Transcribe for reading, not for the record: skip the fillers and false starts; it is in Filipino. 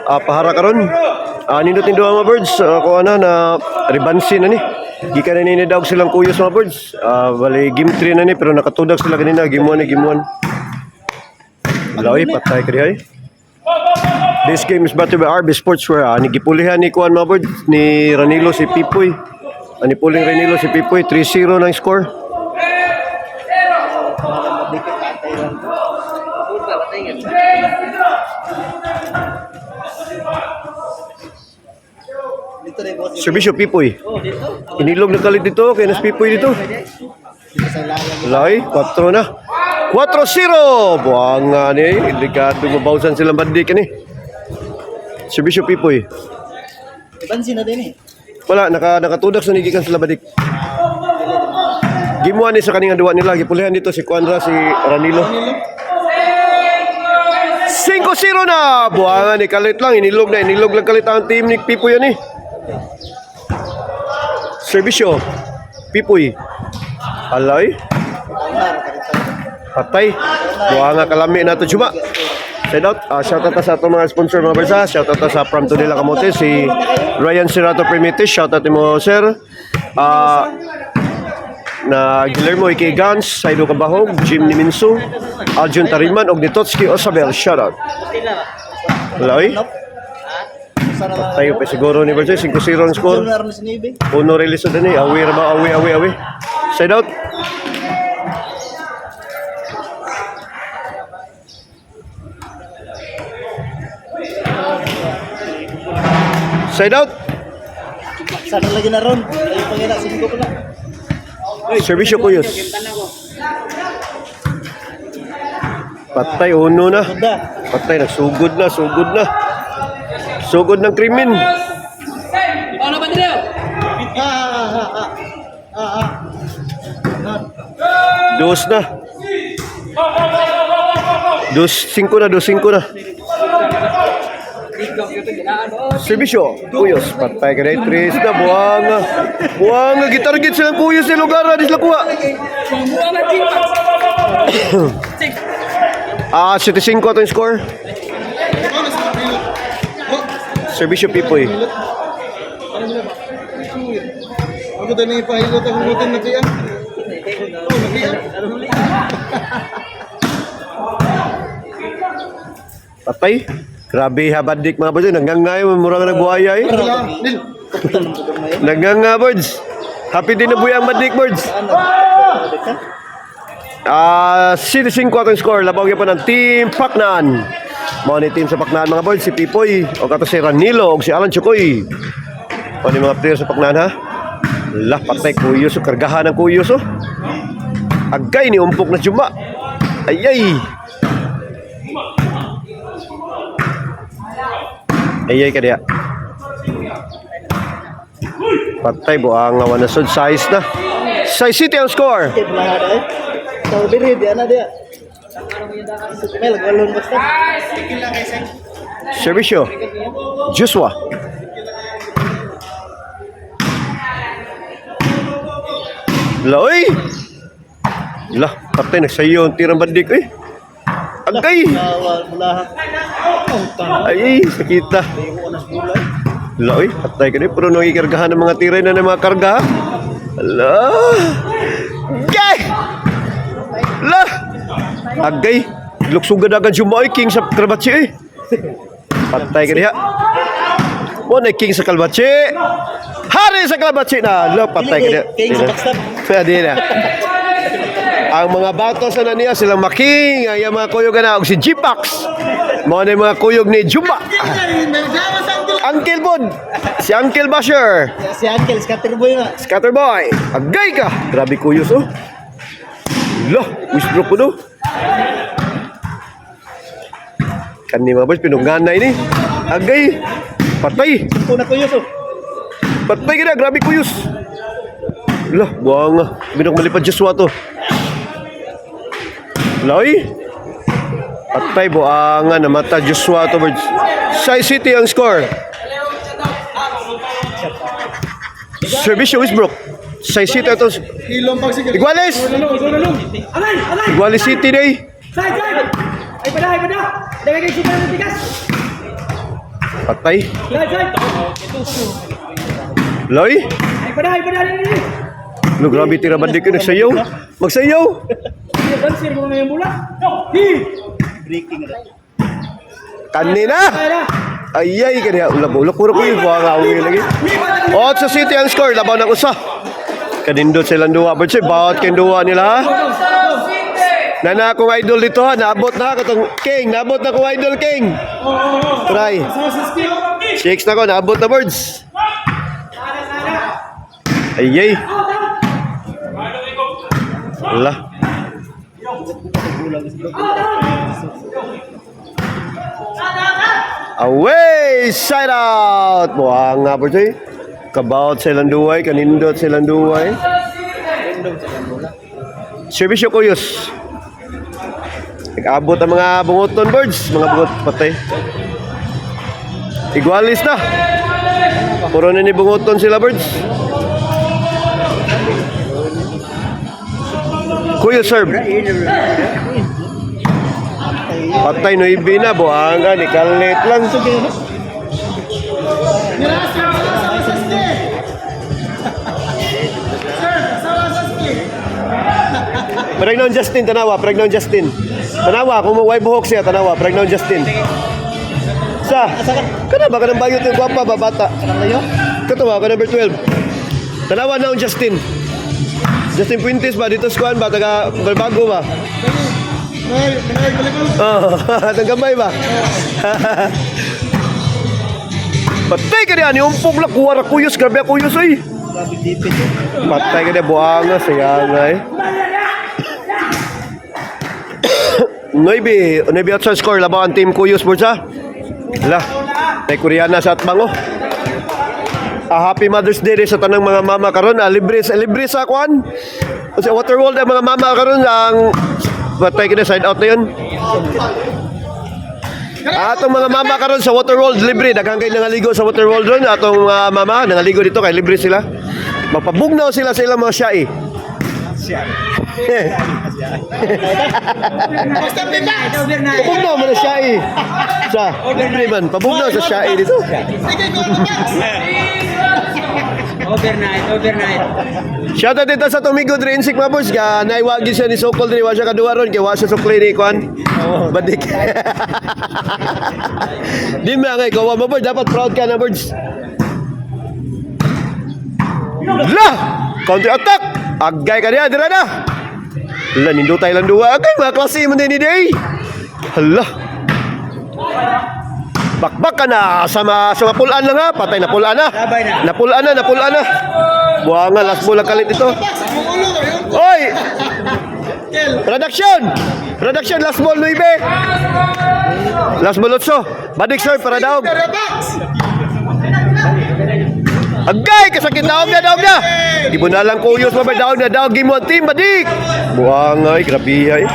Pahara karon. Nindot nindo mga birds. Ako na ribansi na ni. Gikan na ni dawg silang kuyos mga birds. Bali game 3 na ni pero nakatudag sila kanina game 1 game 1. Laway patay kadi ay. This game is brought to you by RB Sportswear. Gipulihan ni Kuan mga birds ni Ranilo si Pipoy. Ani puling Ranilo si Pipoy 3-0 ng score. Servisyo Pipoy. Inilog na kalit dito. Kaya nas Pipoy dito. Lay, 4 na. 4-0. Buwanga ni. Delikado mabawsan silang bandik ni. Servisyo Pipoy. Ibansin na din eh. Wala, nakatudak sa nigikan sila bandik. Gimuan ni sa kaninga duwa nila. Gipulihan dito si Kuandra, si Ranilo. 5-0 na. Buwanga ni kalit lang. Inilog lang kalit ang team ni Pipoy yan eh. Servisyo Pipoy. Alay. Patay. Buwanga kalami na ito Juma. Shout out. Shout out sa itong mga sponsor mga bersa. Shout out sa From Tunila Kamote. Si Ryan Serato Primitis. Shout out mo sir. Na Guillermo Ike Gans, Saido Kabahog, Jim Niminsu, Aljun Tariman, og ni Totski Osabel. Shout out. Alay. Tayo pa siguro ni Berse, 5-0 ang score. Uno release na ni, awi. Side out. Side out. Sana lagi na ron. Ayo pangina 5 pala. Servisyo Kuyos. Patay, uno na. Patay, nagsugod na. Sugod ng krimen. Ano ba nila? Dos na. 2-5 na. Servisyo Kuyos. Patay ka na. 3 na. Buwanga. Gitarget silang Kuyos sa lugar. Di sila kuha. 75 ito yung score. Servisyo Pipoy. Ako din na ipahilot ang rutin na tiyan. Patay. Grabe habadik mga birds. Nangangay. Murang nagbuhaya eh. Nanganga birds. Happy din na buhay ang badik birds. 5 ang score. Labaw pa ng Team Paknan. Mga ni team sa Paknan mga birds. Si Pipoy. O kato si Ranilo. O si Alan Chukoy. O ni mga player sa Paknan ha. Lah patay Kuyos. Kargahan ng Kuyos oh. Agay ni umpok na Juma. Ayay. Ayay ka diya. Patay buang awan na sud. Size na. Size City ang score. Tahu diri dia na dia. Mel galon basta. Servisyo Joshua. Loy. Lah, patay nagsayo ang tirang bandik eh. Agay. Ay, sakita. Loy, patay ka ni pero nung ikargahan ng mga tiray na ng mga karga. Allah. Gay. Lah. Agay. Luksugad agad Jumoy King sa Kalbatsi eh. Patay ka niya. Muna King sa Kalbatsi. Hari sa Kalbatsi na. Lah, patay ka niya. King sa Pakistan. Pwede na. Ang mga bato sa naniya silang Making. Ay mga kuyog na. Og si G-Pax. Muna yung mga kuyog ni Jumba. Uncle Bod. Si Uncle Basher. Si Uncle Scatterboy na. Scatterboy. Agay ka. Grabe kuyos oh. Lah, wisdrop po do. Kani mga boys, pinunganay ni. Agay. Patay. Una kuyos oh. Patay ka na, grabe kuyos. Lah, buwanga. Binok malipad Joshua to. Loy. Patay, buwanga. Namata Joshua to. Sai City ang score. Servisyo Wisbrook. Sai City ito. Iguales. Iguales City day. Ay, pada. Dami kayo super ng tigas. Patay. Slide. Loy. Ay, pada. Lo, grabe tira bandik yun. Nagsayaw. Magsayaw. Bansir mo na yung bola. Hi! Breaking na. Kanina. Kaya. Ayay, kanya. Ulap puro ko yun. Buha nga uwi lagi. O, sa City ang score. Labaw ng usa. Kanindot silang duwa. But siya, bawat kayong duwa nila ha. Nana akong idol dito ha. Naabot na katong King. Naabot na akong idol King. Try. 6 na ko. Naabot na birds. Ayay. Wala. Away! Side out! Buang nga po siya. Kabawat silang duway. Kanindot silang duway. Servisyo kuyos. Nag-abot ang mga bungoton birds. Mga bungot patay. Igualis na. Puro na ni bungoton sila birds. Kuyos serve. Patay no ibi na. Buanga ni kalit lang. Pregnaw Justin, tanawa. Pregnaw Justin. Tanawa, kung may buhok siya, tanawa. Pregnaw Justin. Sa, kana ba ka ng bayot yung gwapa ba, bata? Katawa ka, number 12. Tanawa na ang Justin. Justin Puentes ba? Dito skuan ba? Taga Balbago ba? Oo, gamay ba? Patay ka niya, niumpog na kuwara kuyos. Grabe kuyos ay. Patay ka niya, buhanga, siya nga eh. Noibi outside score laban ang team Kuyos Bursa. Hala, tay Koreana sa atbango. Happy Mother's Day sa tanang mga mama karon. Libre sa kwan. Sa Waterworld ang mga mama karon ang patay kina side out na yun. Atong mga mama karon sa Waterworld libre, daghang kay nangaligo sa Waterworld ron. Atong mga mama nangaligo dito kay libre sila. Magpabugnaw sila sa ilang mga syai. Pabugnaw mo na syai. Sa libre man, pabugnaw sa syai dito. Overnight. Shout out dito sa Tumigo Drinsik mga boss. Naiwagi siya ni Sokol din. Wa siya kaduwa ron. Kaya wa siya sukli ni Kwan. Badik. Di mo nga ikaw mga boss. Dapat proud ka na birds. La! Counter attack! Agay ka niya. Dira na! Hala, nindutay lang duwa. Agay, mga klase mo din ni Day. Hala. Bakbak ka na sa mapulaan lang ha. Patay na pulaan na. Napulaan na. Buha nga, last ball ang kalit ito. Oy! Production, last ball 9. Last ball 8. Badik sir, para daog. Agay, kasakit daog na. Di mo na lang kuyos, mabay daog na. Daog, game 1 team, badik. Buha nga, grabe ay.